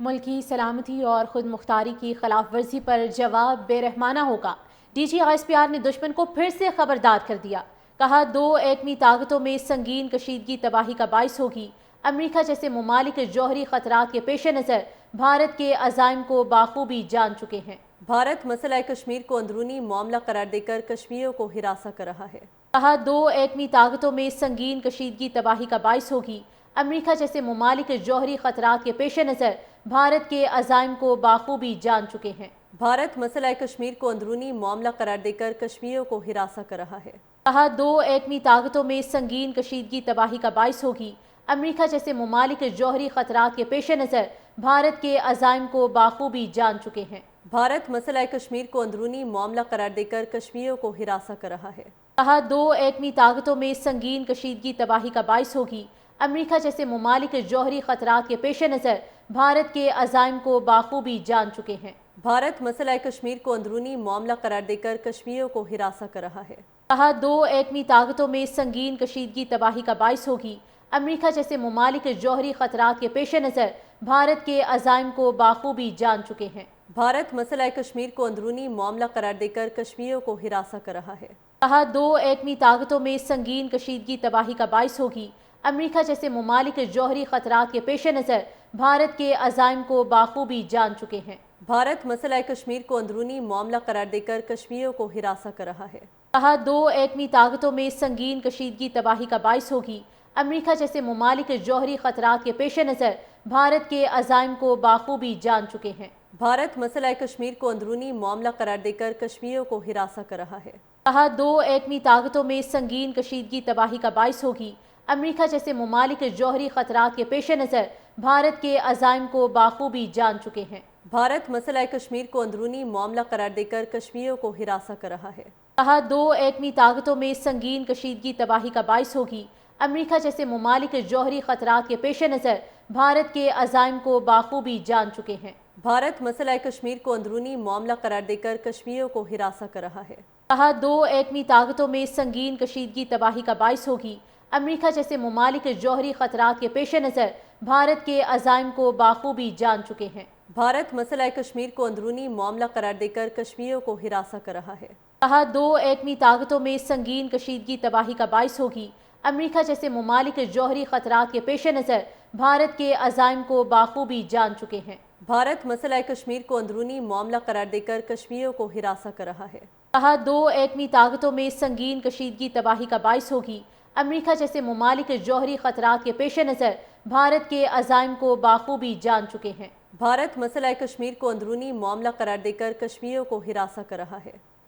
ملک کی سلامتی اور خود مختاری کی خلاف ورزی پر جواب بے رحمانہ ہوگا۔ D G I S P R نے دشمن کو پھر سے خبردار کر دیا۔ کہا دو ایٹمی طاقتوں میں سنگین کشیدگی تباہی کا باعث ہوگی۔ امریکہ جیسے ممالک جوہری خطرات کے پیش نظر بھارت کے عزائم کو بخوبی جان چکے ہیں۔ بھارت مسئلہ کشمیر کو اندرونی معاملہ قرار دے کر کشمیریوں کو ہراساں کر رہا ہے۔ کہا دو ایٹمی طاقتوں میں سنگین کشیدگی تباہی کا باعث ہوگی۔ امریکہ جیسے ممالک جوہری خطرات کے پیش نظر بھارت کے عزائم کو بخوبی جان چکے ہیں۔ بھارت مسئلہ کشمیر کو اندرونی معاملہ قرار دے کر کشمیریوں کو ہراساں کر رہا ہے۔ کہا دو ایٹمی طاقتوں میں سنگین کشیدگی تباہی کا باعث ہوگی۔ امریکہ جیسے ممالک جوہری خطرات کے پیش نظر بھارت کے عزائم کو بخوبی جان چکے ہیں۔ بھارت مسئلہ کشمیر کو اندرونی معاملہ قرار دے کر کشمیریوں کو ہراساں کر رہا ہے۔ کہا دو ایٹمی طاقتوں میں سنگین کشیدگی تباہی کا باعث ہوگی۔ امریکہ جیسے ممالک جوہری خطرات کے پیش نظر بھارت کے عزائم کو بخوبی جان چکے ہیں۔ بھارت مسئلہ کشمیر کو اندرونی معاملہ قرار دے کر کشمیریوں کو ہراساں کر رہا ہے۔ کہا دو ایٹمی طاقتوں میں سنگین کشیدگی تباہی کا باعث ہوگی۔ امریکہ جیسے ممالک جوہری خطرات کے پیش نظر بھارت کے عزائم کو بخوبی جان چکے ہیں۔ بھارت مسئلہ کشمیر کو اندرونی معاملہ قرار دے کر کشمیریوں کو ہراساں کر رہا ہے۔ کہا دو ایٹمی طاقتوں میں سنگین کشیدگی تباہی کا باعث ہوگی۔ امریکہ جیسے ممالک جوہری خطرات کے پیش نظر بھارت کے عزائم کو بخوبی جان چکے ہیں۔ بھارت مسئلہ کشمیر کو اندرونی معاملہ قرار دے کر کشمیریوں کو ہراساں کر رہا ہے۔ کہا دو ایٹمی طاقتوں میں سنگین کشیدگی تباہی کا باعث ہوگی۔ امریکہ جیسے ممالک جوہری خطرات کے پیش نظر بھارت کے عزائم کو بخوبی جان چکے ہیں۔ بھارت مسئلہ کشمیر کو اندرونی معاملہ قرار دے کر کشمیریوں کو ہراساں کر رہا ہے۔ کہا دو ایٹمی طاقتوں میں سنگین کشیدگی تباہی کا باعث ہوگی۔ امریکہ جیسے ممالک جوہری خطرات کے پیش نظر بھارت کے عزائم کو بخوبی جان چکے ہیں۔ بھارت مسئلہ کشمیر کو اندرونی معاملہ قرار دے کر کشمیریوں کو ہراساں کر رہا ہے۔ کہا دو ایٹمی طاقتوں میں سنگین کشیدگی تباہی کا باعث ہوگی۔ امریکہ جیسے ممالک جوہری خطرات کے پیش نظر بھارت کے عزائم کو بخوبی جان چکے ہیں۔ بھارت مسئلہ کشمیر کو اندرونی معاملہ قرار دے کر کشمیریوں کو ہراساں کر رہا ہے۔ کہا دو ایٹمی طاقتوں میں سنگین کشیدگی تباہی کا باعث ہوگی۔ امریکہ جیسے ممالک جوہری خطرات کے پیش نظر بھارت کے عزائم کو بخوبی جان چکے ہیں۔ بھارت مسئلہ کشمیر کو اندرونی معاملہ قرار دے کر کشمیریوں کو ہراساں کر رہا ہے۔ کہا دو ایٹمی طاقتوں میں سنگین کشیدگی تباہی کا باعث ہوگی۔ امریکہ جیسے ممالک جوہری خطرات کے پیش نظر بھارت کے عزائم کو بخوبی جان چکے ہیں۔ بھارت مسئلہ کشمیر کو اندرونی معاملہ قرار دے کر کشمیریوں کو ہراساں کر رہا ہے۔ کہا دو ایٹمی طاقتوں میں سنگین کشیدگی تباہی کا باعث ہوگی۔ امریکہ جیسے ممالک جوہری خطرات کے پیش نظر بھارت کے عزائم کو بخوبی جان چکے ہیں۔ بھارت مسئلہ کشمیر کو اندرونی معاملہ قرار دے کر کشمیریوں کو ہراساں کر رہا ہے۔